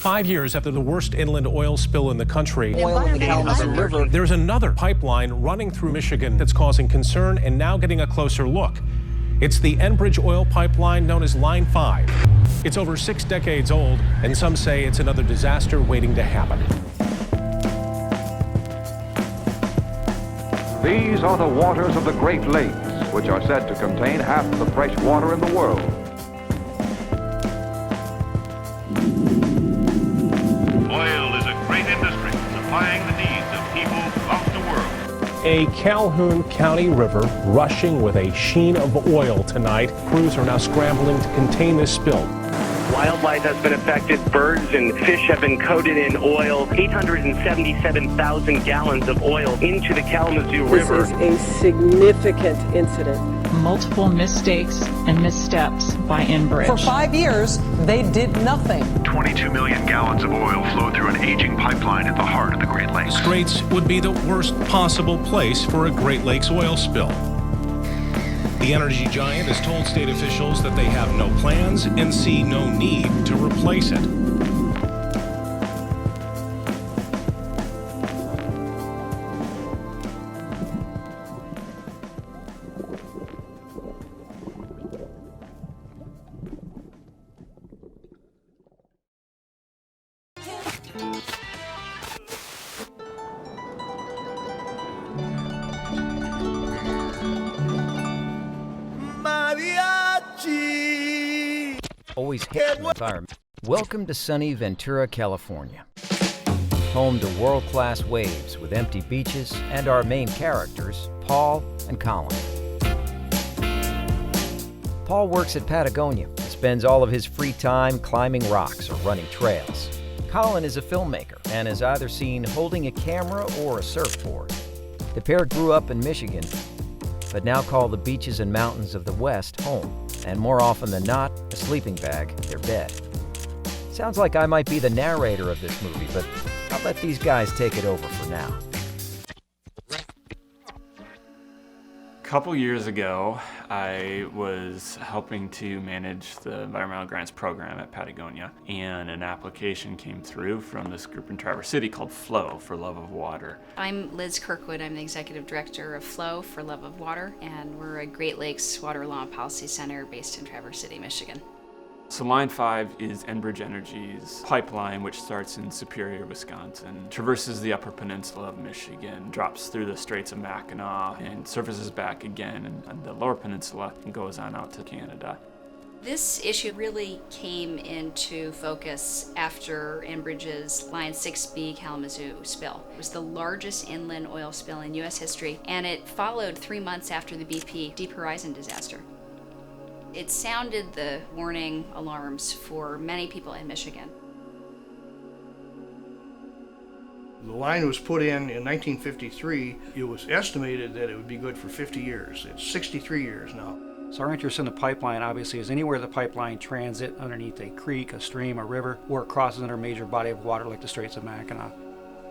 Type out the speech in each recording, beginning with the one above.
5 years after the worst inland oil spill in the country, Oil in the Kalamazoo River. there's another pipeline running through Michigan that's causing concern and now getting a closer look. It's the Enbridge oil pipeline known as Line 5. It's over 6 decades old, and some say it's another disaster waiting to happen. These are the waters of the Great Lakes, which are said to contain half the fresh water in the world. Oil is a great industry, supplying the needs of people throughout the world. A Calhoun County river rushing with a sheen of oil tonight. Crews are now scrambling to contain this spill. Wildlife has been affected. Birds and fish have been coated in oil. 877,000 gallons of oil into the Kalamazoo River. This is a significant incident. Multiple mistakes and missteps by Enbridge. For 5 years, they did nothing. 22 million gallons of oil flow through an aging pipeline at the heart of the Great Lakes. Straits would be the worst possible place for a Great Lakes oil spill. The energy giant has told state officials that they have no plans and see no need to replace it. Always hate the environment. Welcome to sunny Ventura, California. Home to world-class waves with empty beaches and our main characters, Paul and Colin. Paul works at Patagonia and spends all of his free time climbing rocks or running trails. Colin is a filmmaker and is either seen holding a camera or a surfboard. The pair grew up in Michigan, but now call the beaches and mountains of the West home, and more often than not, a sleeping bag, their bed. Sounds like I might be the narrator of this movie, but I'll let these guys take it over for now. A couple years ago, I was helping to manage the environmental grants program at Patagonia, and an application came through from this group in Traverse City called FLOW, for Love of Water. I'm Liz Kirkwood. I'm the executive director of FLOW, for Love of Water, and we're a Great Lakes Water Law and Policy Center based in Traverse City, Michigan. So Line 5 is Enbridge Energy's pipeline, which starts in Superior, Wisconsin, traverses the Upper Peninsula of Michigan, drops through the Straits of Mackinac, and surfaces back again on the Lower Peninsula and goes on out to Canada. This issue really came into focus after Enbridge's Line 6B Kalamazoo spill. It was the largest inland oil spill in U.S. history, and it followed 3 months after the BP Deep Horizon disaster. It sounded the warning alarms for many people in Michigan. The line was put in 1953. It was estimated that it would be good for 50 years. It's 63 years now. So our interest in the pipeline obviously is anywhere the pipeline transit underneath a creek, a stream, a river, or it crosses under a major body of water like the Straits of Mackinac.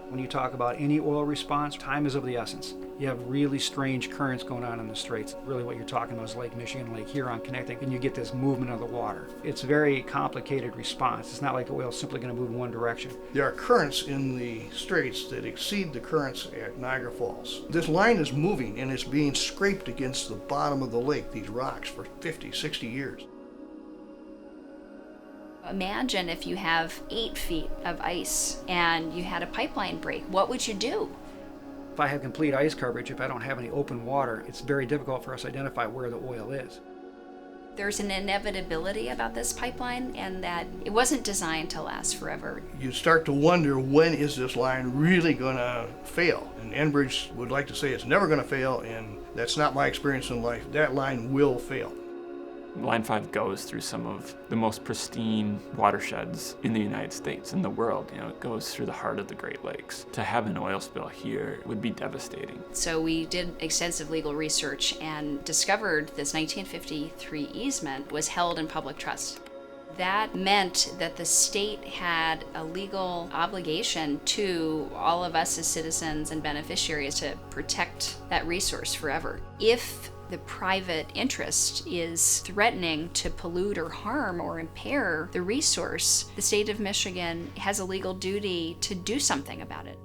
When you talk about any oil response, time is of the essence. You have really strange currents going on in the Straits. Really what you're talking about is Lake Michigan, Lake Huron connecting, and you get this movement of the water. It's a very complicated response. It's not like the oil's simply going to move in one direction. There are currents in the Straits that exceed the currents at Niagara Falls. This line is moving and it's being scraped against the bottom of the lake, these rocks, for 50, 60 years. Imagine if you have 8 feet of ice and you had a pipeline break. What would you do? If I have complete ice coverage, if I don't have any open water, it's very difficult for us to identify where the oil is. There's an inevitability about this pipeline, and that it wasn't designed to last forever. You start to wonder, when is this line really going to fail? And Enbridge would like to say it's never going to fail, and that's not my experience in life. That line will fail. Line 5 goes through some of the most pristine watersheds in the United States, in the world. You know, it goes through the heart of the Great Lakes. To have an oil spill here would be devastating. So we did extensive legal research and discovered this 1953 easement was held in public trust. That meant that the state had a legal obligation to all of us as citizens and beneficiaries to protect that resource forever. If The private interest is threatening to pollute or harm or impair the resource. The state of Michigan has a legal duty to do something about it.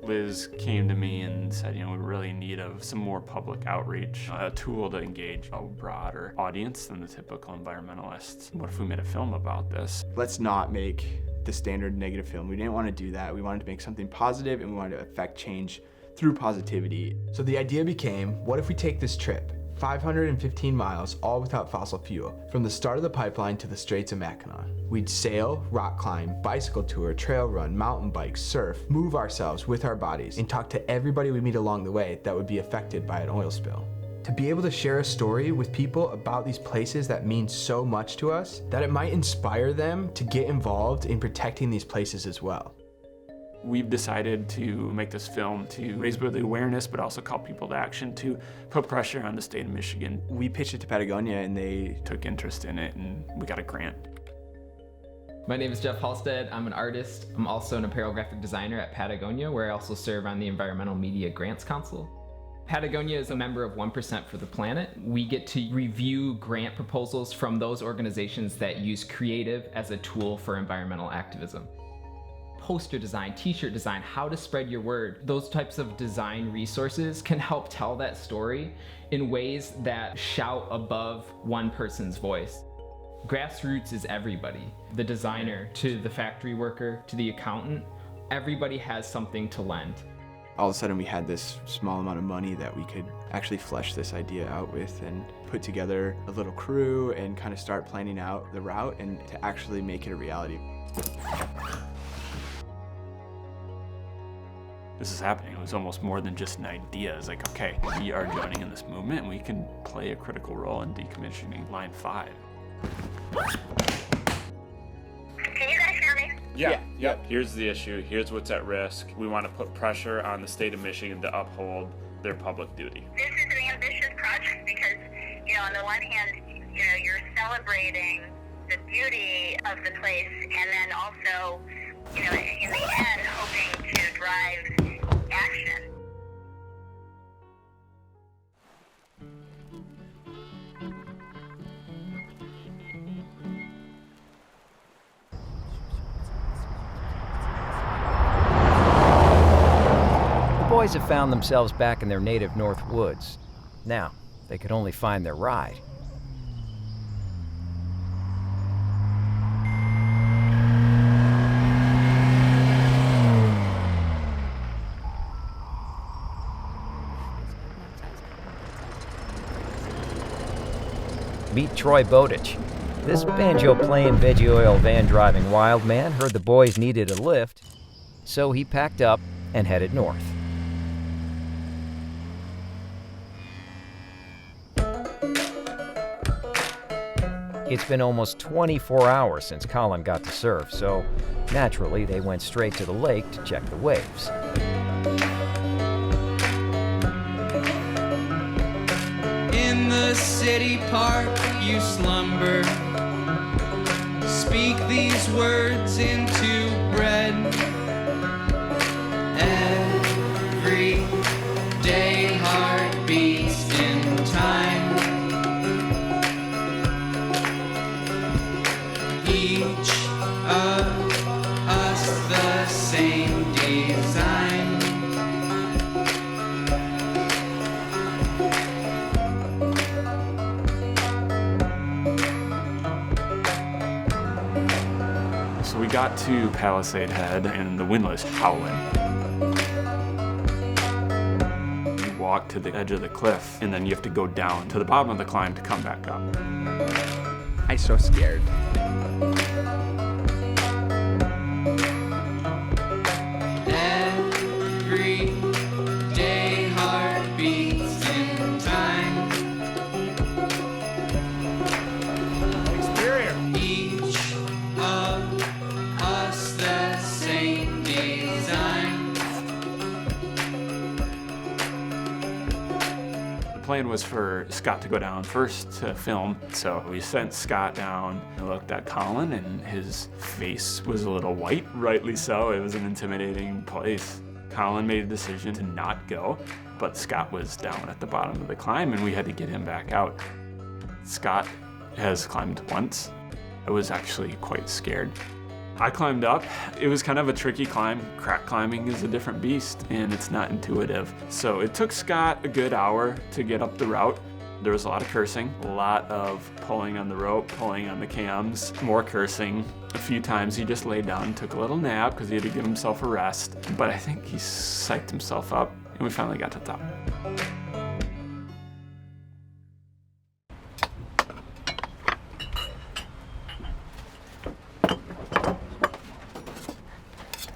Liz came to me and said, we're really in need of some more public outreach, a tool to engage a broader audience than the typical environmentalists. What if we made a film about this? Let's not make the standard negative film. We didn't want to do that. We wanted to make something positive, and we wanted to affect change through positivity. So the idea became, what if we take this trip, 515 miles, all without fossil fuel, from the start of the pipeline to the Straits of Mackinac. We'd sail, rock climb, bicycle tour, trail run, mountain bike, surf, move ourselves with our bodies, and talk to everybody we meet along the way that would be affected by an oil spill. To be able to share a story with people about these places that mean so much to us, that it might inspire them to get involved in protecting these places as well. We've decided to make this film to raise the awareness, but also call people to action to put pressure on the state of Michigan. We pitched it to Patagonia and they took interest in it, and we got a grant. My name is Jeff Halstead. I'm an artist. I'm also an apparel graphic designer at Patagonia, where I also serve on the Environmental Media Grants Council. Patagonia is a member of 1% for the Planet. We get to review grant proposals from those organizations that use creative as a tool for environmental activism. Poster design, t-shirt design, how to spread your word. Those types of design resources can help tell that story in ways that shout above one person's voice. Grassroots is everybody. The designer to the factory worker to the accountant, everybody has something to lend. All of a sudden we had this small amount of money that we could actually flesh this idea out with and put together a little crew and kind of start planning out the route and to actually make it a reality. This is happening. It was almost more than just an idea. It's like, okay, we are joining in this movement and we can play a critical role in decommissioning Line 5. Can you guys hear me? Yeah. Yep. Here's the issue. Here's what's at risk. We want to put pressure on the state of Michigan to uphold their public duty. This is an ambitious project because, on the one hand, you're celebrating the beauty of the place and then also, in the end, hoping to drive action. The boys have found themselves back in their native North Woods. Now, they could only find their ride. Meet Troy Bowditch. This banjo-playing, veggie oil van-driving wild man heard the boys needed a lift, so he packed up and headed north. It's been almost 24 hours since Colin got to surf, so naturally they went straight to the lake to check the waves. In the city park you slumber. Speak these words into bread. Every day heart beats in time. Each of us the same design. So we got to Palisade Head and the wind was howling. You walk to the edge of the cliff and then you have to go down to the bottom of the climb to come back up. I'm so scared. Every day heart beats in time. Exterior. Each of us the same design. The plan was for Scott to go down first to film, so we sent Scott down and looked at Colin, and his face was a little white, rightly so. It was an intimidating place. Colin made a decision to not go, but Scott was down at the bottom of the climb and we had to get him back out. Scott has climbed once. I was actually quite scared. I climbed up. It was kind of a tricky climb. Crack climbing is a different beast and it's not intuitive. So it took Scott a good hour to get up the route. There was a lot of cursing, a lot of pulling on the rope, pulling on the cams, more cursing. A few times he just laid down and took a little nap because he had to give himself a rest. But I think he psyched himself up and we finally got to the top.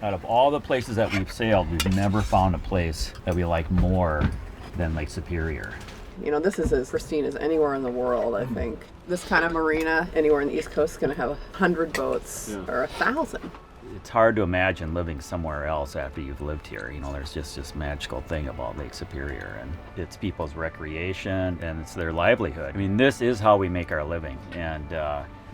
Out of all the places that we've sailed, we've never found a place that we like more than Lake Superior. You know, this is as pristine as anywhere in the world, I think. This kind of marina anywhere on the East Coast is going to have 100 boats or 1,000. It's hard to imagine living somewhere else after you've lived here. You know, there's just this magical thing about Lake Superior, and it's people's recreation and it's their livelihood. I mean, this is how we make our living, and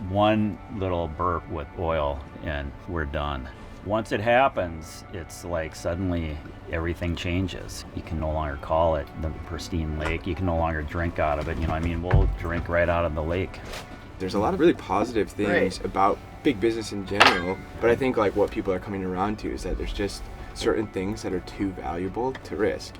one little burp with oil and we're done. Once it happens, it's like suddenly everything changes. You can no longer call it the pristine lake. You can no longer drink out of it. You know, I mean, we'll drink right out of the lake. There's a lot of really positive things about big business in general, but I think like what people are coming around to is that there's just certain things that are too valuable to risk.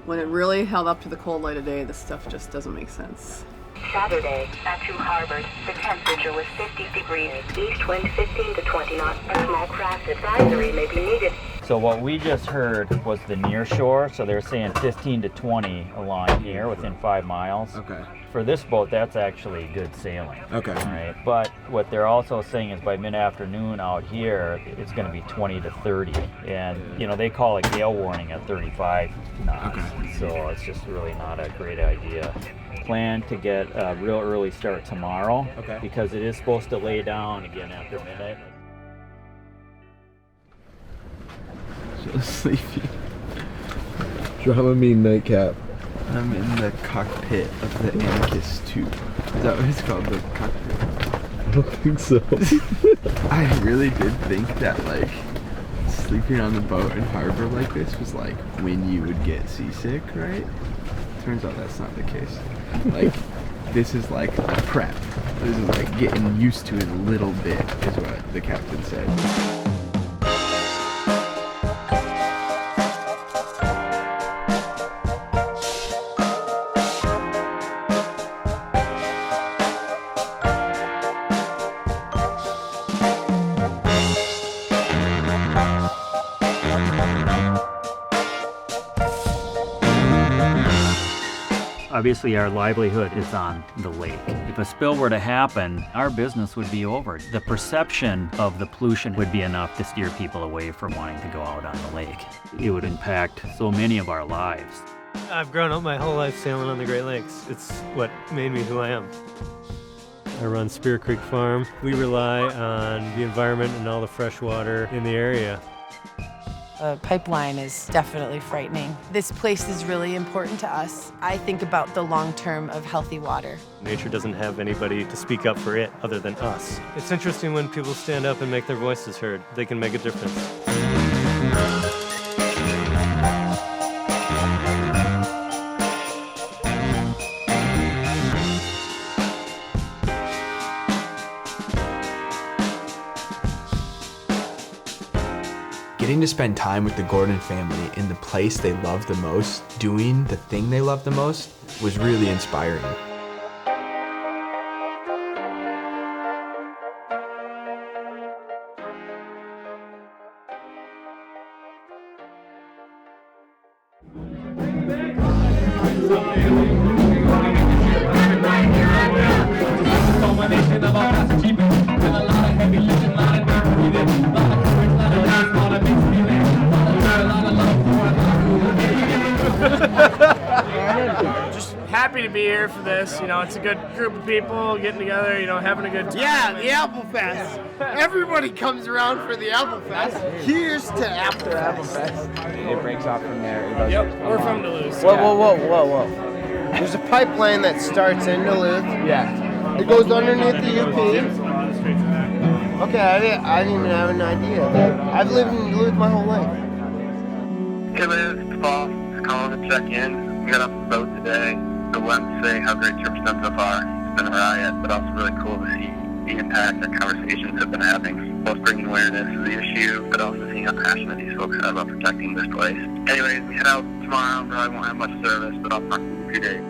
When it really held up to the cold light of day, this stuff just doesn't make sense. Saturday, at 2 Harvard, the temperature was 50 degrees, east wind 15 to 20 knots. A small craft advisory may be needed. So what we just heard was the near shore, so they're saying 15 to 20 along here within 5 miles. Okay. For this boat, that's actually good sailing. Okay. Right. But what they're also saying is by mid-afternoon out here, it's going to be 20 to 30. And, you know, they call it gale warning at 35 knots. Okay. So it's just really not a great idea. Plan to get a real early start tomorrow. Okay. Because it is supposed to lay down again after midnight. So sleepy. Dramamine nightcap. I'm in the cockpit of the Amicus 2. Is that what it's called? The cockpit? I don't think so. I really did think that like sleeping on the boat in harbor like this was like when you would get seasick, right? Turns out that's not the case. Like this is like a prep. This is like getting used to it a little bit is what the captain said. Obviously, our livelihood is on the lake. If a spill were to happen, our business would be over. The perception of the pollution would be enough to steer people away from wanting to go out on the lake. It would impact so many of our lives. I've grown up my whole life sailing on the Great Lakes. It's what made me who I am. I run Spear Creek Farm. We rely on the environment and all the fresh water in the area. A pipeline is definitely frightening. This place is really important to us. I think about the long term of healthy water. Nature doesn't have anybody to speak up for it other than us. It's interesting when people stand up and make their voices heard. They can make a difference. Getting to spend time with the Gordon family in the place they love the most, doing the thing they love the most, was really inspiring. Just happy to be here for this. You know, it's a good group of people getting together, you know, having a good time. Yeah, the Apple Fest. Everybody comes around for the Apple Fest. Here's to Apple Fest. It breaks off from there. Yep, we're from Duluth. Whoa. There's a pipeline that starts in Duluth. Yeah. It goes underneath the UP. Okay, I didn't even have an idea. I've lived in Duluth my whole life. Hey Liz, it's Paul. Just calling to check in. We got off the boat today. I wanted to say how great trip's done so far. It's been a riot, but also really cool to see the impact that conversations have been having. Both bringing awareness to the issue, but also seeing how passionate these folks are about protecting this place. Anyways, we head out tomorrow. Probably won't have much service, but I'll talk to you in a few days.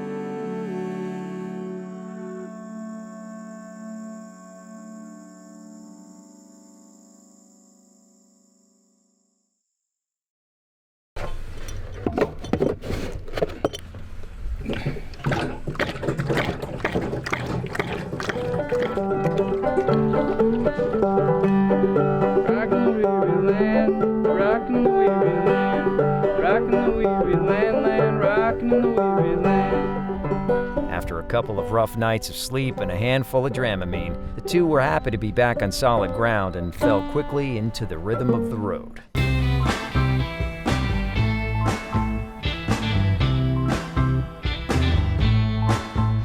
After a couple of rough nights of sleep and a handful of Dramamine, the two were happy to be back on solid ground and fell quickly into the rhythm of the road.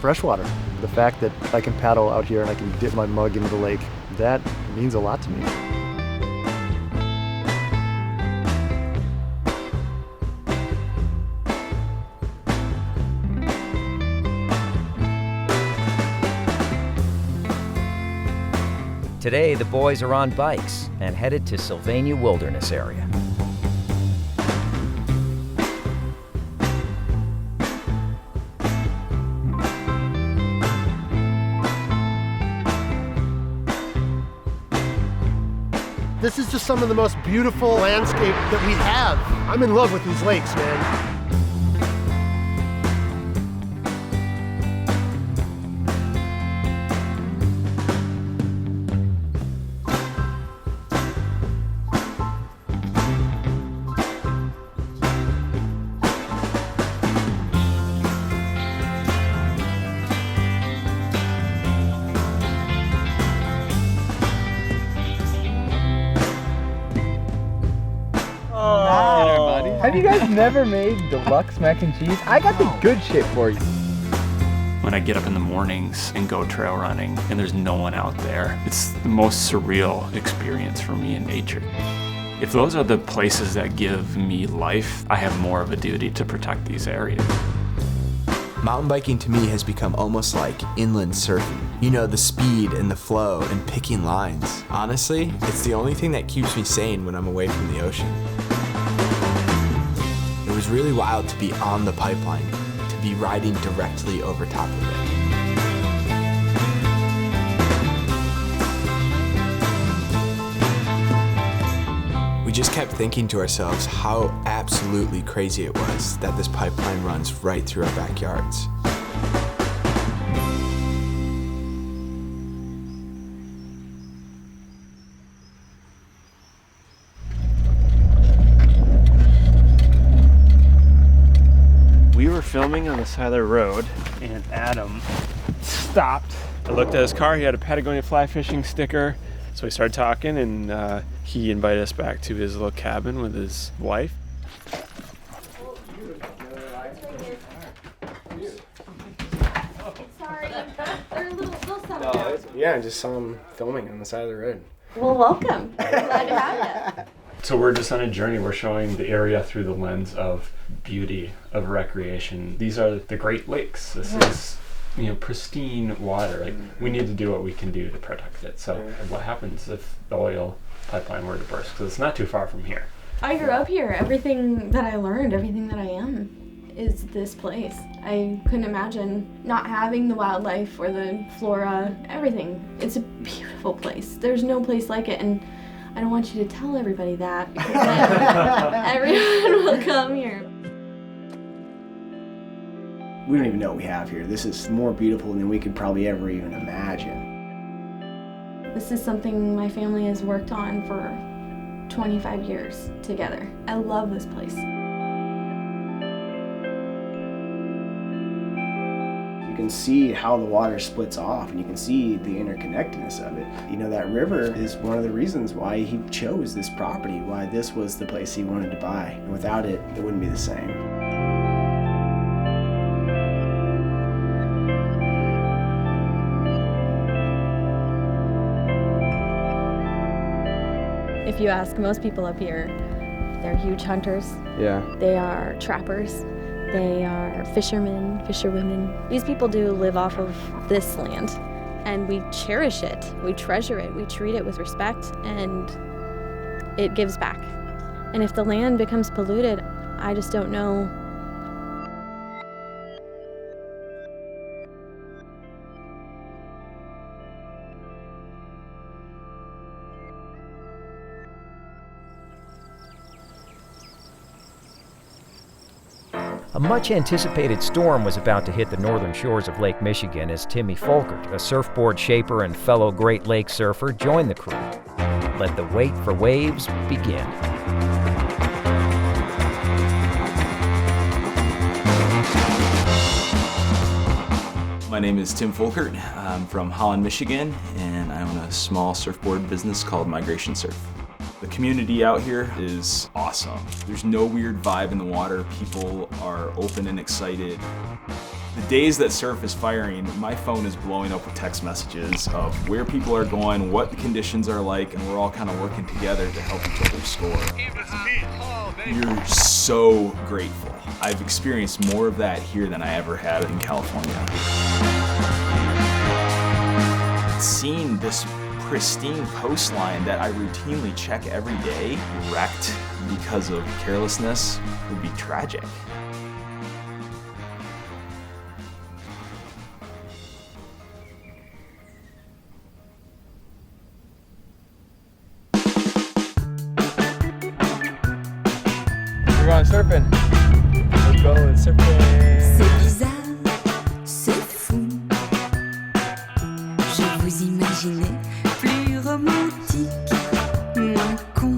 Freshwater. The fact that I can paddle out here and I can dip my mug into the lake, that means a lot to me. Today, the boys are on bikes and headed to Sylvania Wilderness Area. This is just some of the most beautiful landscape that we have. I'm in love with these lakes, man. Have you guys never made deluxe mac and cheese? I got the good shit for you. When I get up in the mornings and go trail running and there's no one out there, it's the most surreal experience for me in nature. If those are the places that give me life, I have more of a duty to protect these areas. Mountain biking to me has become almost like inland surfing. You know, the speed and the flow and picking lines. Honestly, it's the only thing that keeps me sane when I'm away from the ocean. It was really wild to be on the pipeline, to be riding directly over top of it. We just kept thinking to ourselves how absolutely crazy it was that this pipeline runs right through our backyards. We were filming on the side of the road and Adam stopped. I looked at his car, he had a Patagonia fly fishing sticker. So we started talking and he invited us back to his little cabin with his wife. Sorry, they're a little Yeah, I just saw him filming on the side of the road. Well, welcome. Glad to have you. So we're just on a journey. We're showing the area through the lens of beauty, of recreation. These are the Great Lakes. This is, you know, pristine water. Like, we need to do what we can do to protect it. So what happens if the oil pipeline were to burst? Because it's not too far from here. I grew up here. Everything that I learned, everything that I am, is this place. I couldn't imagine not having the wildlife or the flora, everything. It's a beautiful place. There's no place like it, and I don't want you to tell everybody that, because then everyone will come here. We don't even know what we have here. This is more beautiful than we could probably ever even imagine. This is something my family has worked on for 25 years together. I love this place. You can see how the water splits off, and you can see the interconnectedness of it. You know, that river is one of the reasons why he chose this property, why this was the place he wanted to buy. And without it, it wouldn't be the same. If you ask most people up here, They're huge hunters. Yeah. They are trappers. They are fishermen, fisherwomen. These people do live off of this land, and we cherish it. We treasure it. We treat it with respect, and it gives back. And if the land becomes polluted, I just don't know. A much-anticipated storm was about to hit the northern shores of Lake Michigan as Timmy Folkert, a surfboard shaper and fellow Great Lakes surfer, joined the crew. Let the wait for waves begin. My name is Tim Folkert. I'm from Holland, Michigan, and I own a small surfboard business called Migration Surf. The community out here is awesome. There's no weird vibe in the water. People are open and excited. The days that surf is firing, my phone is blowing up with text messages of where people are going, what the conditions are like, and we're all kind of working together to help each other score. You're so grateful. I've experienced more of that here than I ever had in California. Seeing this pristine coastline that I routinely check every day wrecked because of carelessness would be tragic. We're going surfing. We're going surfing. C'est bizarre, c'est fou. Je vous imaginais plus romantique, moins con.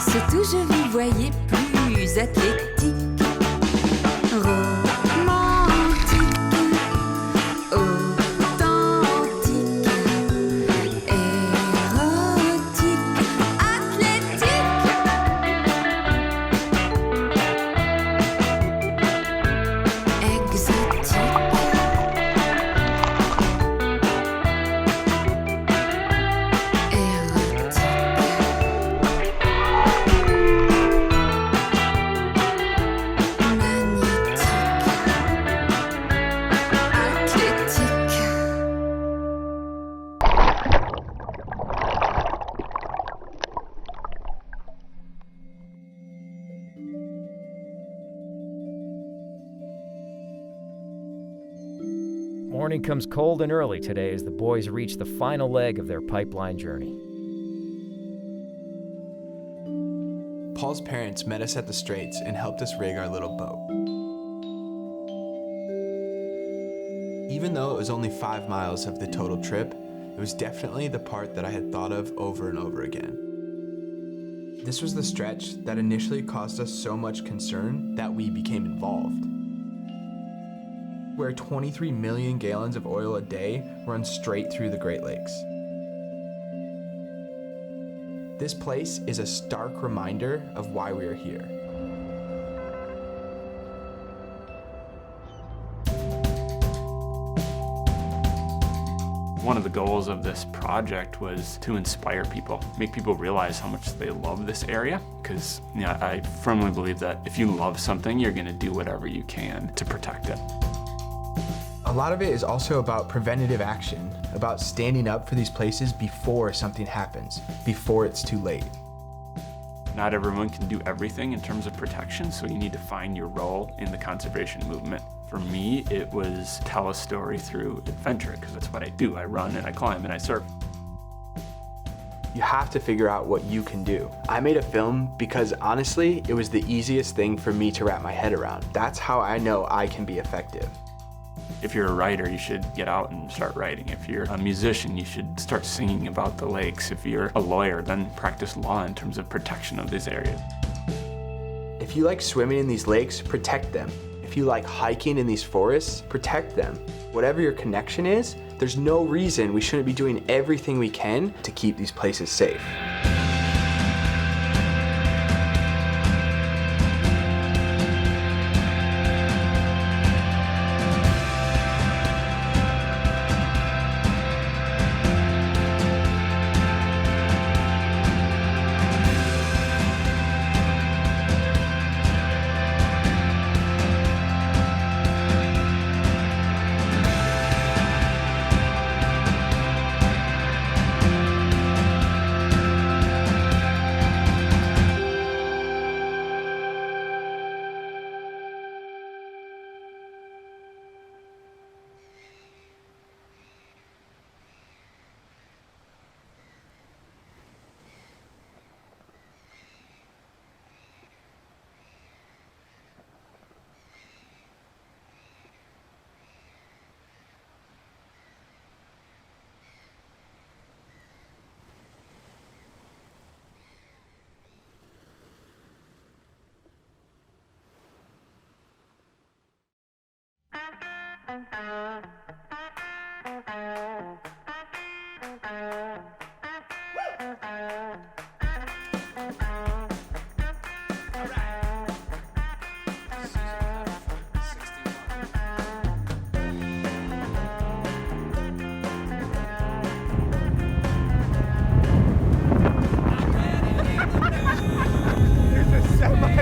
Surtout je vous voyais plus athlétique, romantique, authentique, érotique, athlétique. Morning comes cold and early today as the boys reach the final leg of their pipeline journey. Paul's parents met us at the Straits and helped us rig our little boat. Even though it was only 5 miles of the total trip, it was definitely the part that I had thought of over and over again. This was the stretch that initially caused us so much concern that we became involved. Where 23 million gallons of oil a day run straight through the Great Lakes. This place is a stark reminder of why we are here. One of the goals of this project was to inspire people, make people realize how much they love this area, because I firmly believe that if you love something, you're going to do whatever you can to protect it. A lot of it is also about preventative action, about standing up for these places before something happens, before it's too late. Not everyone can do everything in terms of protection, so you need to find your role in the conservation movement. For me, it was tell a story through adventure, because that's what I do. I run and I climb and I surf. You have to figure out what you can do. I made a film because honestly, it was the easiest thing for me to wrap my head around. That's how I know I can be effective. If you're a writer, you should get out and start writing. If you're a musician, you should start singing about the lakes. If you're a lawyer, then practice law in terms of protection of these areas. If you like swimming in these lakes, protect them. If you like hiking in these forests, protect them. Whatever your connection is, there's no reason we shouldn't be doing everything we can to keep these places safe.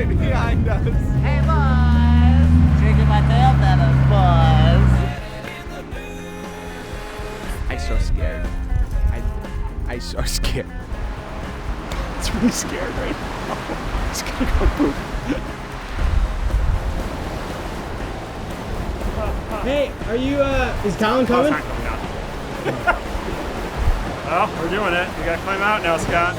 Behind us. Hey boys, drinking my tail feathers, boys. I'm so scared. I'm so scared. It's really scared right now. It's gonna go poop. Hey, are you, is Colin coming? Well, we're doing it. You gotta climb out now, Scott.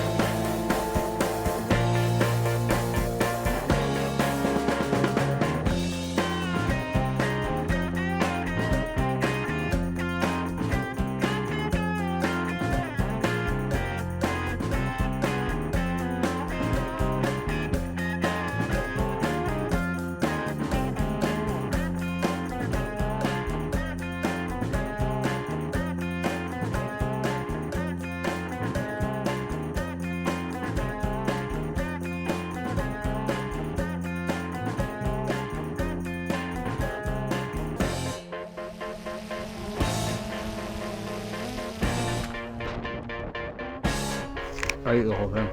I eat the whole thing.